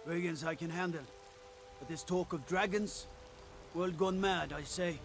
Brigands I can handle. But this talk of dragons? World gone mad, I say.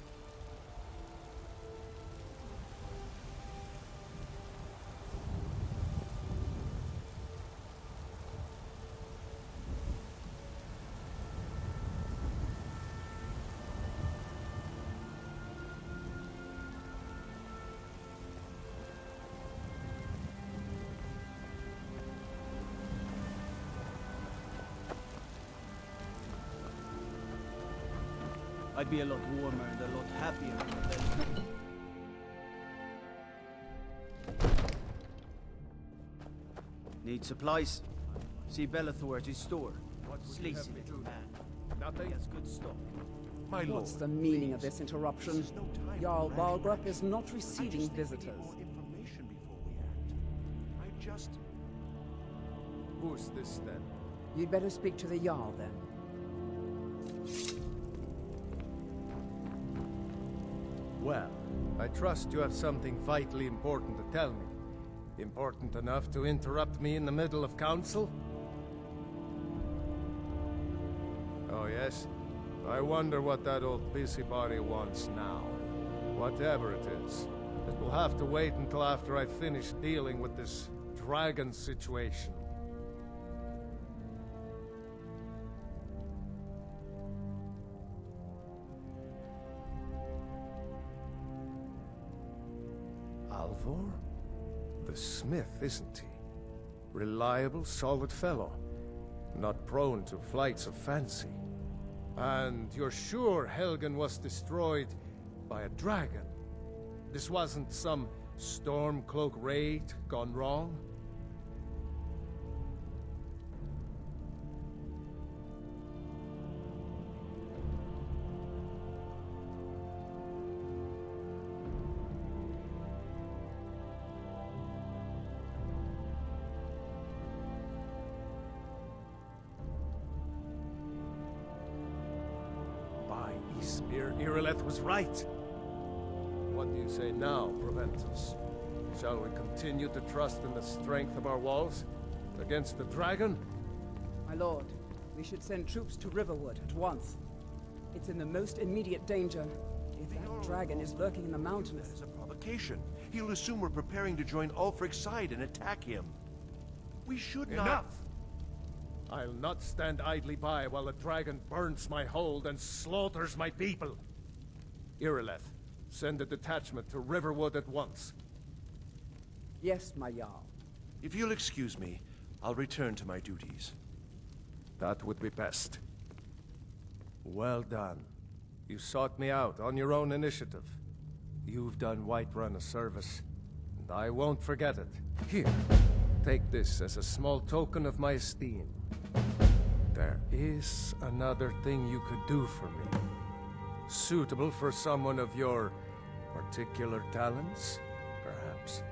I'd be a lot warmer and a lot happier in the bed. Need supplies? See Bellathor at his store. Sleazy little man. Nothing? Has good stock. My lord. What's the meaning of this interruption? Jarl Balgrup is not receiving visitors. Information before we act. I just... Who's this then? You'd better speak to the Jarl then. Well, I trust you have something vitally important to tell me. Important enough to interrupt me in the middle of council? Oh yes? I wonder what that old busybody wants now. Whatever it is, it will have to wait until after I finish dealing with this dragon situation. Alvor? The smith, isn't he? Reliable, solid fellow. Not prone to flights of fancy. And you're sure Helgen was destroyed by a dragon? This wasn't some Stormcloak raid gone wrong? Spear Irileth was right. What do you say now, Proventus? Shall we continue to trust in the strength of our walls against the dragon? My lord, we should send troops to Riverwood at once. It's in the most immediate danger. If that dragon is lurking in the mountains... That is a provocation. He'll assume we're preparing to join Ulfric's side and attack him. We should not... Enough! I'll not stand idly by while the dragon burns my hold and slaughters my people. Irileth, send a detachment to Riverwood at once. Yes, my Jarl. If you'll excuse me, I'll return to my duties. That would be best. Well done. You sought me out on your own initiative. You've done Whiterun a service, and I won't forget it. Here, take this as a small token of my esteem. There is another thing you could do for me. Suitable for someone of your particular talents, perhaps.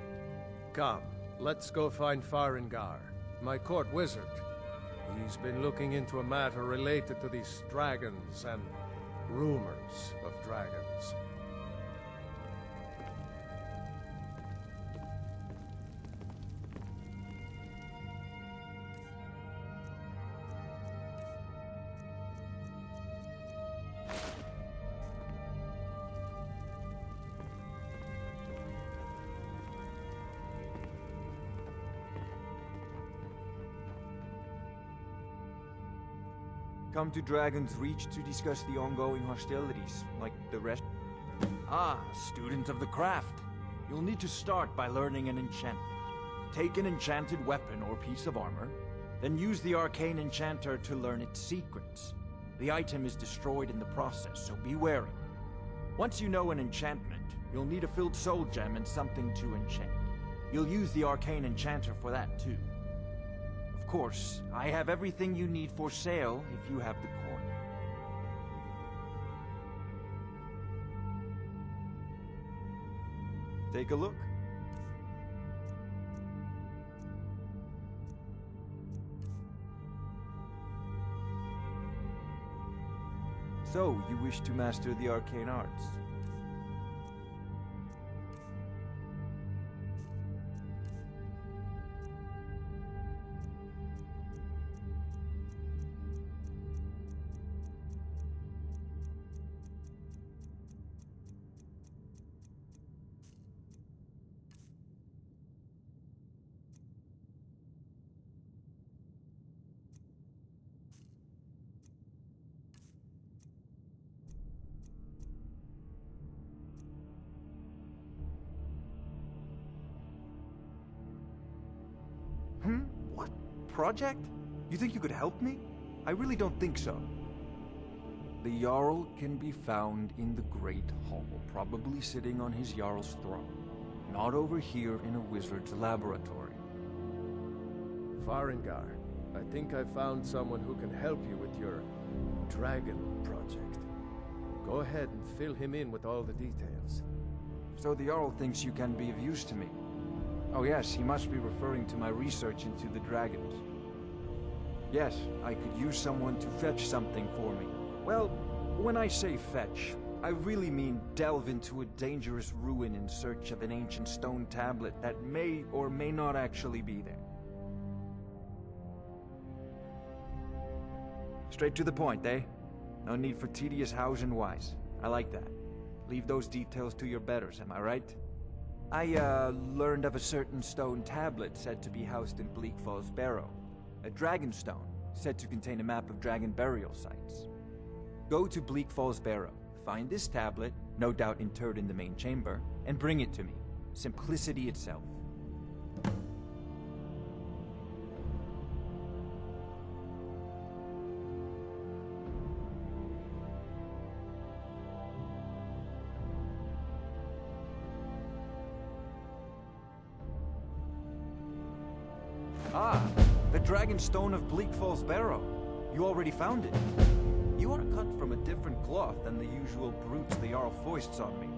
Come, let's go find Farengar, my court wizard. He's been looking into a matter related to these dragons and rumors of dragons. Come to Dragon's Reach to discuss the ongoing hostilities, like the rest. Ah, student of the craft. You'll need to start by learning an enchantment. Take an enchanted weapon or piece of armor, then use the arcane enchanter to learn its secrets. The item is destroyed in the process, so be wary. Once you know an enchantment, you'll need a filled soul gem and something to enchant. You'll use the arcane enchanter for that too. Of course, I have everything you need for sale if you have the coin. Take a look. So, you wish to master the arcane arts? project? You think you could help me? I really don't think so. The Jarl can be found in the Great Hall, probably sitting on his Jarl's throne. Not over here in a wizard's laboratory. Farengar, I think I found someone who can help you with your dragon project. Go ahead and fill him in with all the details. So the Jarl thinks you can be of use to me. Oh yes, he must be referring to my research into the dragons. Yes, I could use someone to fetch something for me. Well, when I say fetch, I really mean delve into a dangerous ruin in search of an ancient stone tablet that may or may not actually be there. Straight to the point, eh? No need for tedious hows and whys. I like that. Leave those details to your betters, am I right? I, learned of a certain stone tablet said to be housed in Bleak Falls Barrow. A dragon stone, said to contain a map of dragon burial sites. Go to Bleak Falls Barrow, find this tablet, no doubt interred in the main chamber, and bring it to me. Simplicity itself. Ah, the Dragon Stone of Bleak Falls Barrow. You already found it. You are cut from a different cloth than the usual brutes the Jarl foists on me.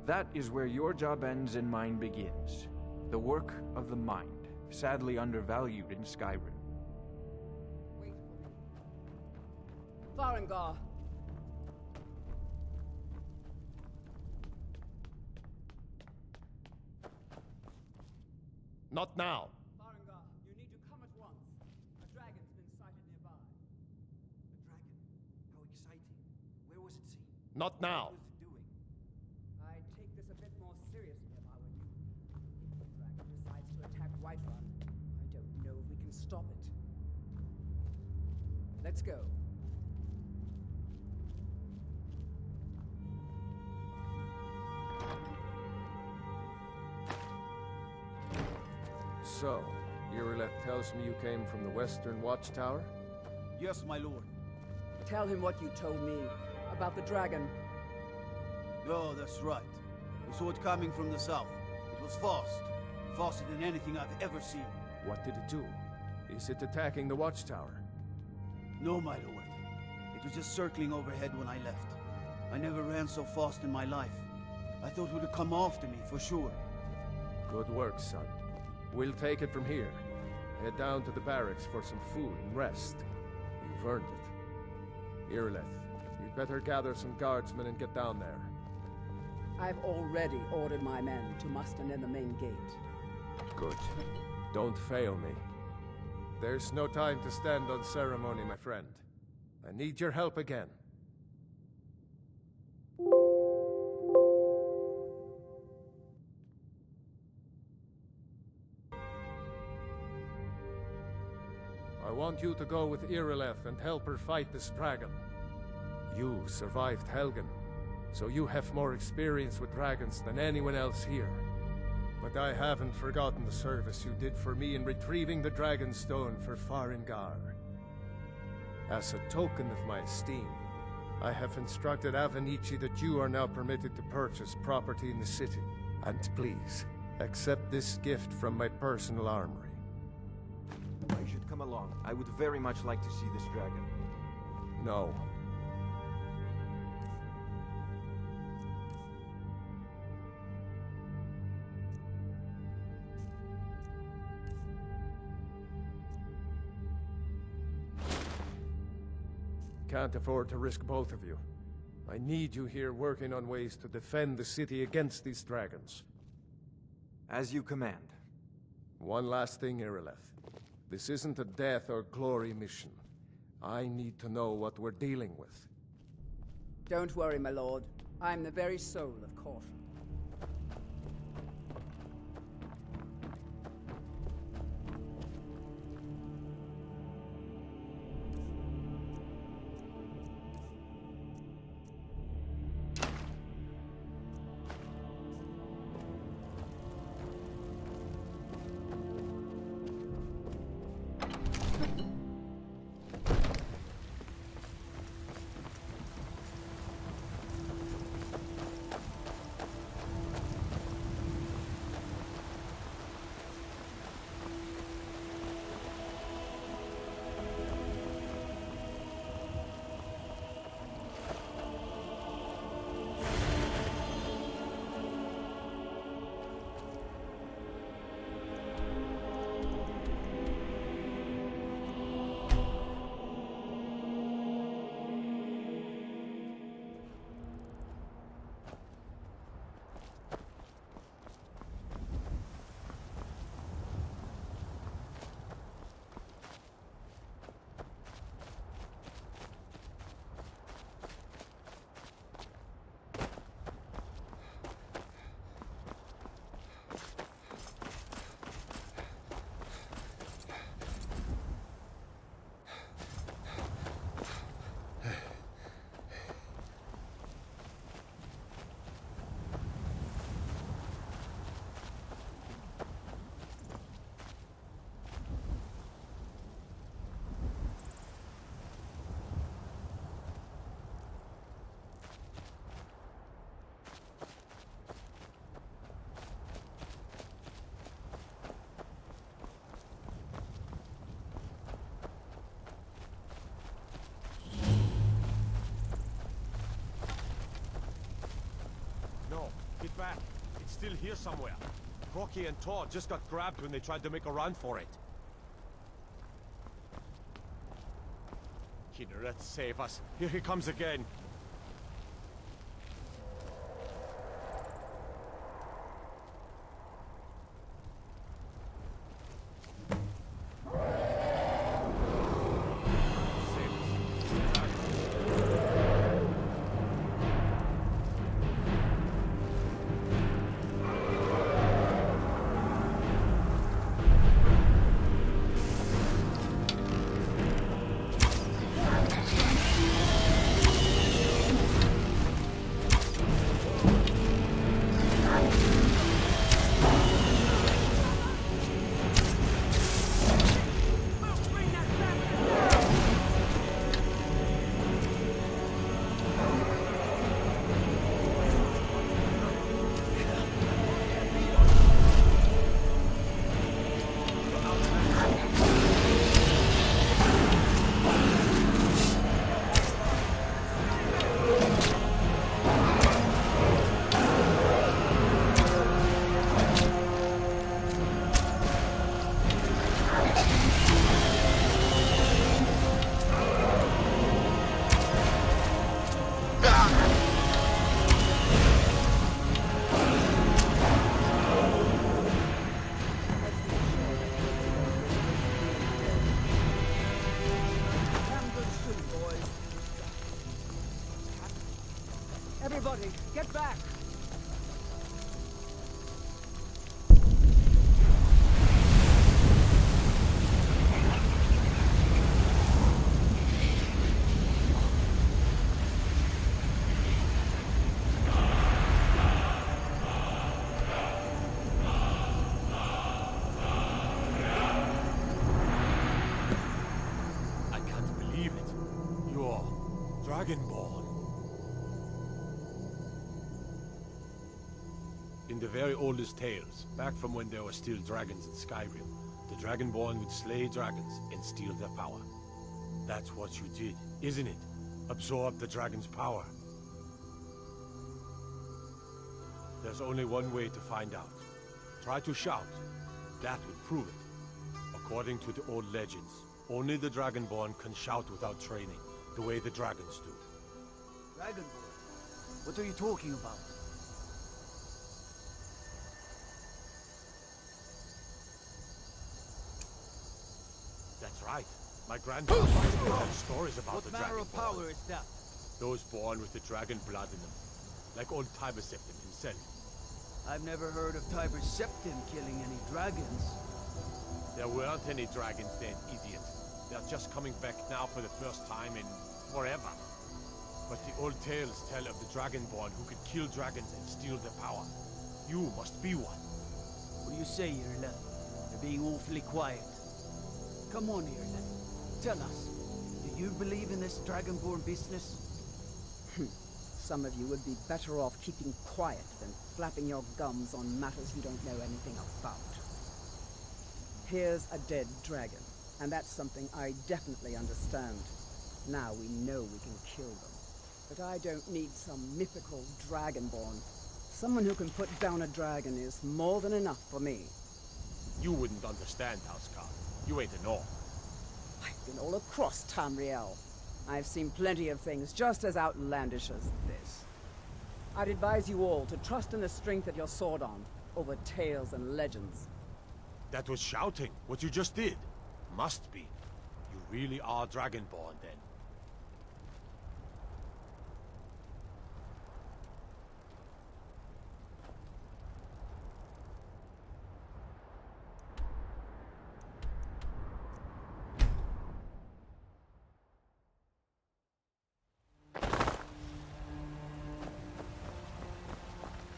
That is where your job ends and mine begins. The work of the mind, sadly undervalued in Skyrim. Wait for me. Farengar! Not now! Farengar, you need to come at once. A dragon's been sighted nearby. A dragon? How exciting. Where was it seen? Not now! What was it doing? I'd take this a bit more seriously if I were you. If the dragon decides to attack Whiterun, I don't know if we can stop it. Let's go. So, Irileth tells me you came from the Western Watchtower? Yes, my lord. Tell him what you told me about the dragon. Oh, that's right. We saw it coming from the south. It was fast. Faster than anything I've ever seen. What did it do? Is it attacking the Watchtower? No, my lord. It was just circling overhead when I left. I never ran so fast in my life. I thought it would have come after me, for sure. Good work, son. We'll take it from here. Head down to the barracks for some food and rest. You've earned it. Irileth, you'd better gather some guardsmen and get down there. I've already ordered my men to muster near the main gate. Good. Don't fail me. There's no time to stand on ceremony, my friend. I need your help again. I want you to go with Irileth and help her fight this dragon. You survived Helgen, so you have more experience with dragons than anyone else here. But I haven't forgotten the service you did for me in retrieving the Dragon Stone for Farengar. As a token of my esteem, I have instructed Avenici that you are now permitted to purchase property in the city. And please, accept this gift from my personal armory. I should come along. I would very much like to see this dragon. No. Can't afford to risk both of you. I need you here working on ways to defend the city against these dragons. As you command. One last thing, Irileth. This isn't a death or glory mission. I need to know what we're dealing with. Don't worry, my lord. I'm the very soul of caution. still here somewhere. Crocky and Todd just got grabbed when they tried to make a run for it. Kinneret, save us. Here he comes again. Everybody, get back! I can't believe it. You're Dragonborn. In the very oldest tales, back from when there were still dragons in Skyrim, the Dragonborn would slay dragons and steal their power. That's what you did, isn't it? Absorb the dragon's power. There's only one way to find out. Try to shout. That would prove it. According to the old legends, only the Dragonborn can shout without training, the way the dragons do. Dragonborn? What are you talking about? That's right. My grandfather used to tell stories about the What manner Dragonborn. of power is that? Those born with the dragon blood in them. Like old Tiber Septim himself. I've never heard of Tiber Septim killing any dragons. There weren't any dragons then, idiot. They're just coming back now for the first time in forever. But the old tales tell of the Dragonborn who could kill dragons and steal their power. You must be one. What do you say, Irleth? You're being awfully quiet. Come on, Irleth. Tell us. Do you believe in this Dragonborn business? Some of you would be better off keeping quiet than flapping your gums on matters you don't know anything about. Here's a dead dragon, and that's something I definitely understand. Now we know we can kill them. But I don't need some mythical Dragonborn. Someone who can put down a dragon is more than enough for me. You wouldn't understand, Housecarl. You ain't a North. I've been all across Tamriel. I've seen plenty of things just as outlandish as this. I'd advise you all to trust in the strength of your sword arm over tales and legends. That was shouting, what you just did. Must be. You really are Dragonborn, then.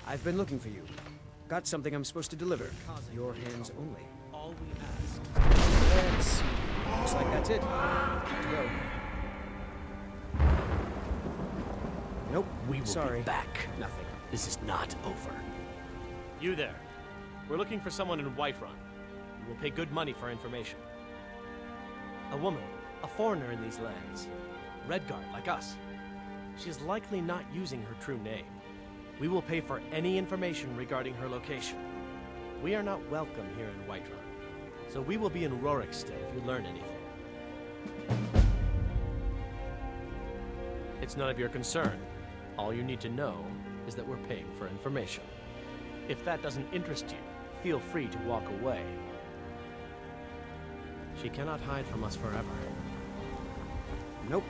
I've been looking for you. Got something I'm supposed to deliver. Your hands only. All we ask. Let's see. Looks like that's it. Good to go. Nope. We will Sorry. be back. Nothing. This is not over. You there. We're looking for someone in Whiterun. We will pay good money for information. A woman. A foreigner in these lands. Redguard, like us. She is likely not using her true name. We will pay for any information regarding her location. We are not welcome here in Whiterun, so we will be in Rorikstead if you learn anything. It's none of your concern. All you need to know is that we're paying for information. If that doesn't interest you, feel free to walk away. She cannot hide from us forever. Nope.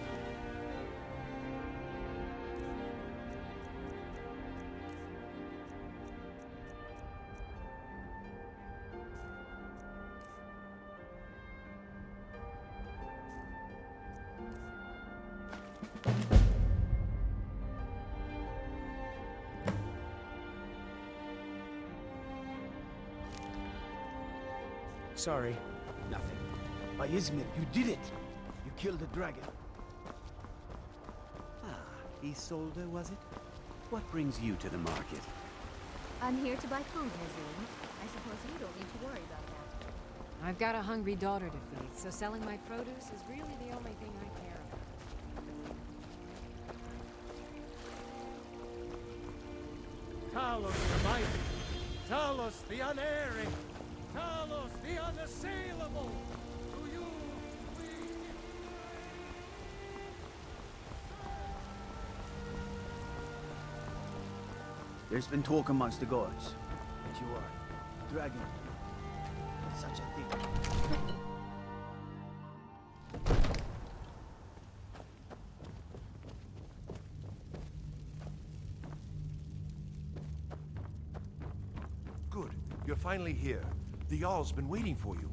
Sorry. Nothing. Izmir, you did it! You killed the dragon. Ah, Isolde, was it? What brings you to the market? I'm here to buy food, Hazine. I suppose you don't need to worry about that. I've got a hungry daughter to feed, so selling my produce is really the only thing I care about. Talos the mighty, Talos the unerring, Talos the unassailable. To you we... There's been talk amongst the guards that you are dragon. Such a thing. Good. You're finally here. The Jarl's been waiting for you.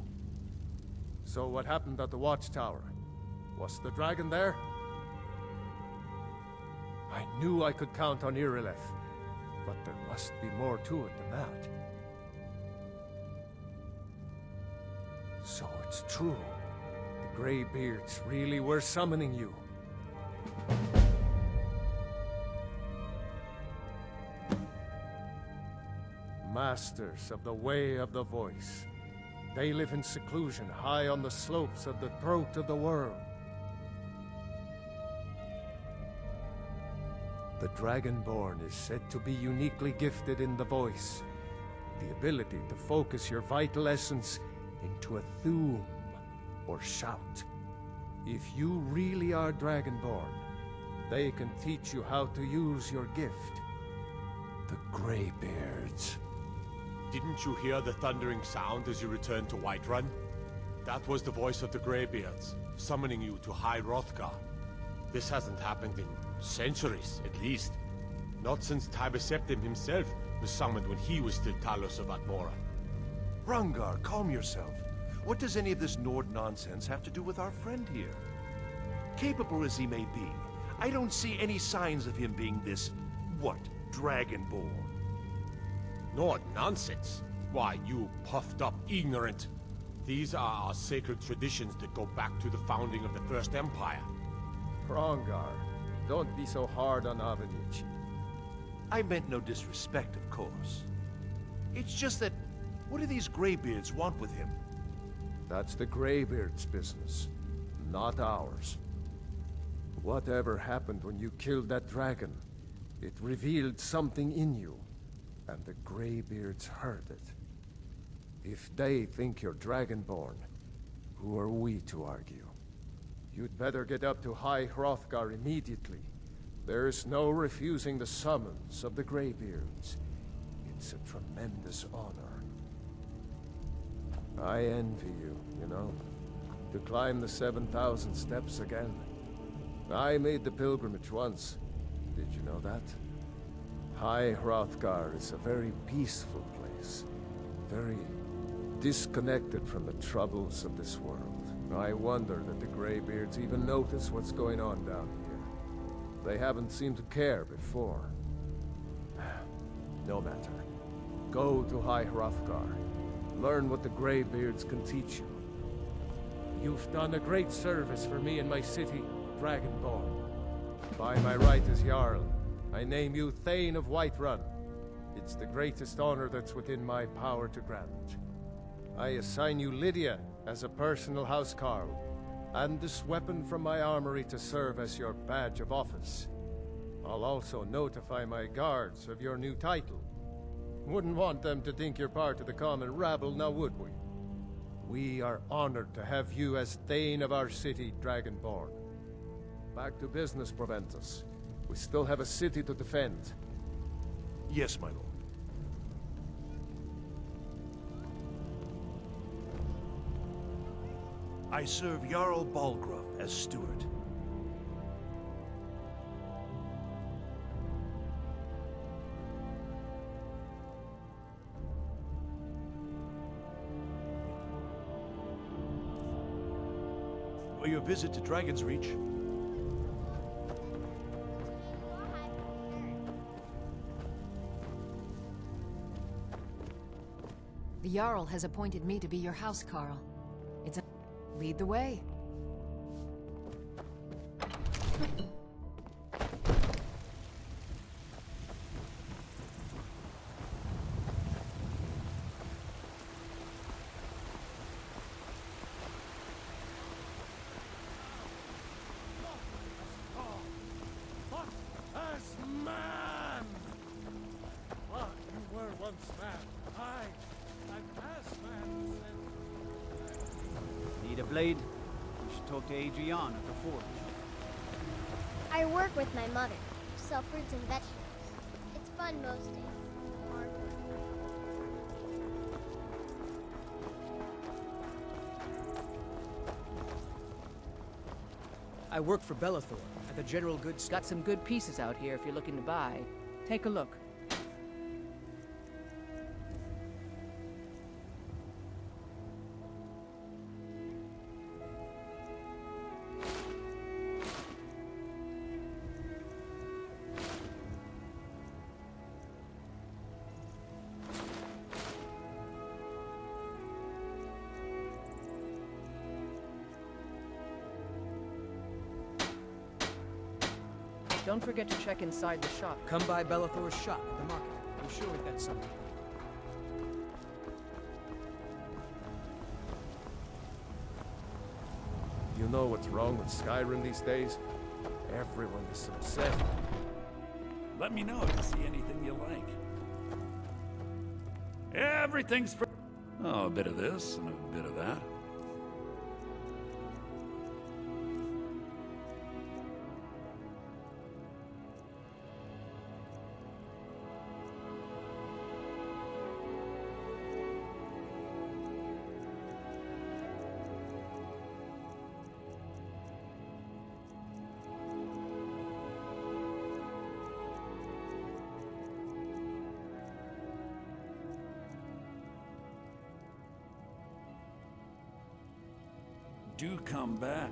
So what happened at the watchtower? Was the dragon there? I knew I could count on Irileth, but there must be more to it than that. So it's true. The Greybeards really were summoning you. Masters of the Way of the Voice. They live in seclusion high on the slopes of the throat of the world. The Dragonborn is said to be uniquely gifted in the voice. The ability to focus your vital essence into a thume, or shout. If you really are Dragonborn, they can teach you how to use your gift. The Greybeards. Didn't you hear the thundering sound as you returned to Whiterun? That was the voice of the Greybeards, summoning you to High Hrothgar. This hasn't happened in centuries, at least. Not since Tiber Septim himself was summoned when he was still Talos of Atmora. Rungar, calm yourself. What does any of this Nord nonsense have to do with our friend here? Capable as he may be, I don't see any signs of him being this, Dragonborn. Nord nonsense? Why, you puffed up ignorant. These are our sacred traditions that go back to the founding of the First Empire. Hrongar, don't be so hard on Avenich. I meant no disrespect, of course. It's just that, what do these Greybeards want with him? That's the Greybeards' business, not ours. Whatever happened when you killed that dragon, it revealed something in you, and the Greybeards heard it. If they think you're Dragonborn, who are we to argue? You'd better get up to High Hrothgar immediately. There's no refusing the summons of the Greybeards. It's a tremendous honor. I envy you, you know, to climb the 7,000 steps again. I made the pilgrimage once. Did you know that? High Hrothgar is a very peaceful place. Very disconnected from the troubles of this world. I wonder that the Greybeards even notice what's going on down here. They haven't seemed to care before. No matter. Go to High Hrothgar. Learn what the Greybeards can teach you. You've done a great service for me and my city, Dragonborn. By my right as Jarl, I name you Thane of Whiterun. It's the greatest honor that's within my power to grant. I assign you Lydia as a personal housecarl, and this weapon from my armory to serve as your badge of office. I'll also notify my guards of your new title. Wouldn't want them to think you're part of the common rabble, now would we? We are honored to have you as Thane of our city, Dragonborn. Back to business, Proventus. We still have a city to defend. Yes, my lord. I serve Jarl Balgruuf as steward. For your visit to Dragon's Reach, The Jarl has appointed me to be your housecarl. It's a... Lead the way. As man! What you were once man, I'm as man since... Need a blade? We should talk to Adrian at the forge. I work with my mother. Sell fruits and vegetables. It's fun most days. Hard work. I work for Belethor at the General Goods Store. Got some good pieces out here if you're looking to buy. Take a look. Don't forget to check inside the shop. Come by Belethor's shop at the market. I'm sure we've got something. You know what's wrong with Skyrim these days? Everyone is obsessed. Let me know if you see anything you like. Everything's for... Oh, a bit of this and a bit of that. Do come back.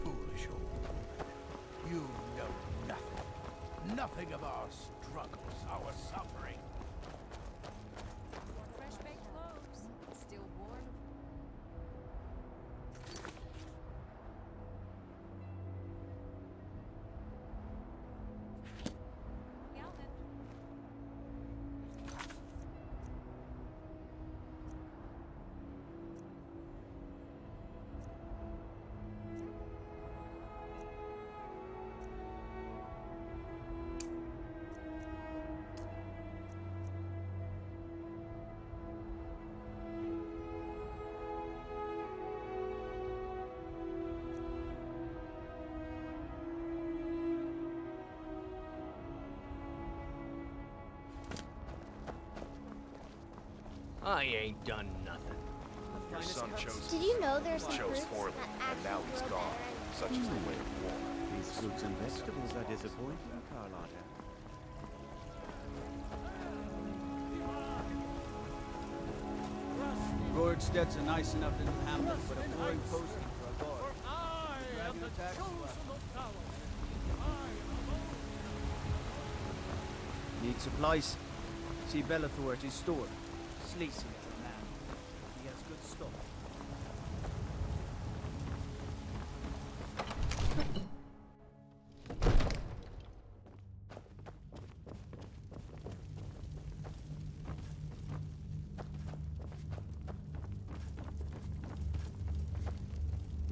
Foolish old woman. You know nothing. Nothing of our struggles, our suffering. Fresh baked loaves. Still warm. Galvin. I ain't done nothing. Your son chose Did you know there's some chose fruits poorly, that and now actually he's grow gone. better Such is the way of war. These fruits and vegetables are disappointing, Carlotta. Gordstedt's a nice enough little hamlet, but a boring posting for a guard. Dragon attacks as well. Need supplies? See Belethor at his store. Sleazy little man. He has good stuff.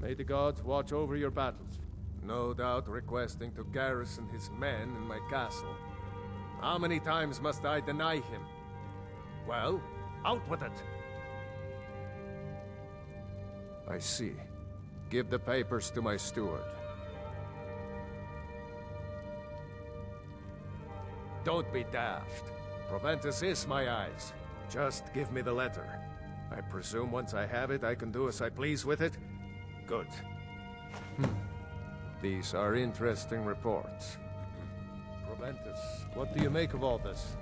May the gods watch over your battles. No doubt requesting to garrison his men in my castle. How many times must I deny him? Well, out with it! I see. Give the papers to my steward. Don't be daft. Proventus is my eyes. Just give me the letter. I presume once I have it, I can do as I please with it? Good. These are interesting reports. Proventus, what do you make of all this?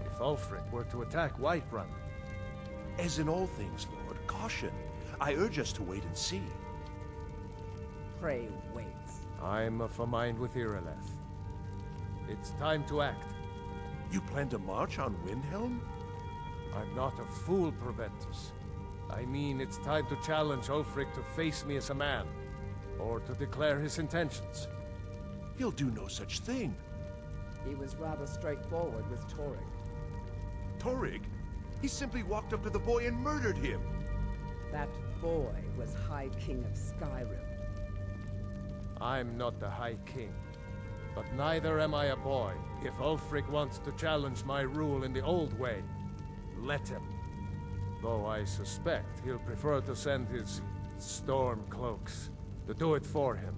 If Ulfric were to attack Whiterun? As in all things, Lord, caution. I urge us to wait and see. Pray wait. I'm of a mind with Irileth. It's time to act. You plan to march on Windhelm? I'm not a fool, Proventus. I mean, it's time to challenge Ulfric to face me as a man, or to declare his intentions. He'll do no such thing. He was rather straightforward with Torrig. Torrig? He simply walked up to the boy and murdered him. That boy was High King of Skyrim. I'm not the High King, but neither am I a boy. If Ulfric wants to challenge my rule in the old way, let him. Though I suspect he'll prefer to send his storm cloaks to do it for him.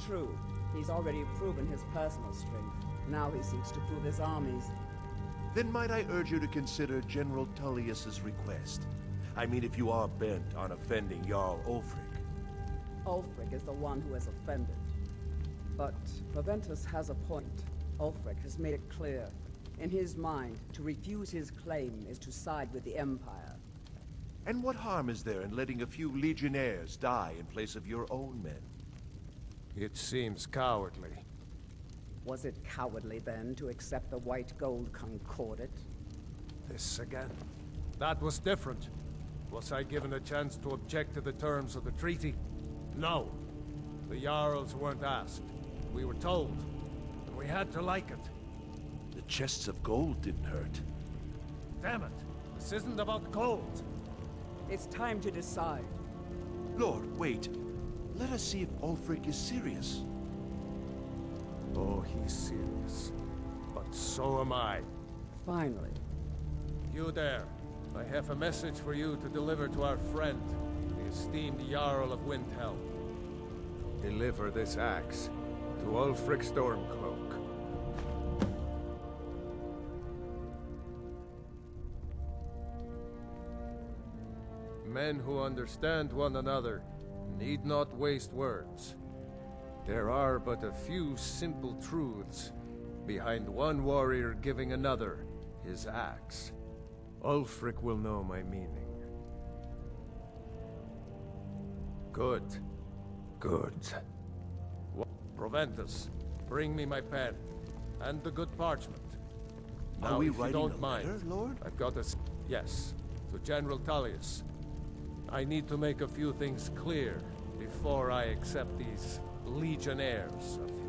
True. He's already proven his personal strength. Now he seeks to prove his armies. Then might I urge you to consider General Tullius's request? I mean, if you are bent on offending Jarl Ulfric. Ulfric is the one who has offended. But Proventus has a point. Ulfric has made it clear. In his mind, to refuse his claim is to side with the Empire. And what harm is there in letting a few legionnaires die in place of your own men? It seems cowardly. Was it cowardly, then, to accept the White Gold Concordat? This again. That was different. Was I given a chance to object to the terms of the treaty? No. The Jarls weren't asked. We were told. And we had to like it. The chests of gold didn't hurt. Damn it! This isn't about gold! It's time to decide. Lord, wait. Let us see if Ulfric is serious. Oh, he's serious. But so am I. Finally. You there. I have a message for you to deliver to our friend, the esteemed Jarl of Windhelm. Deliver this axe to Ulfric Stormcloak. Men who understand one another need not waste words. There are but a few simple truths behind one warrior giving another his axe. Ulfric will know my meaning. Good. Good. Proventus, bring me my pen and the good parchment. Now, Are we if you writing don't a mind, letter, Lord? I've got a... Yes, to General Tullius. I need to make a few things clear before I accept these legionnaires of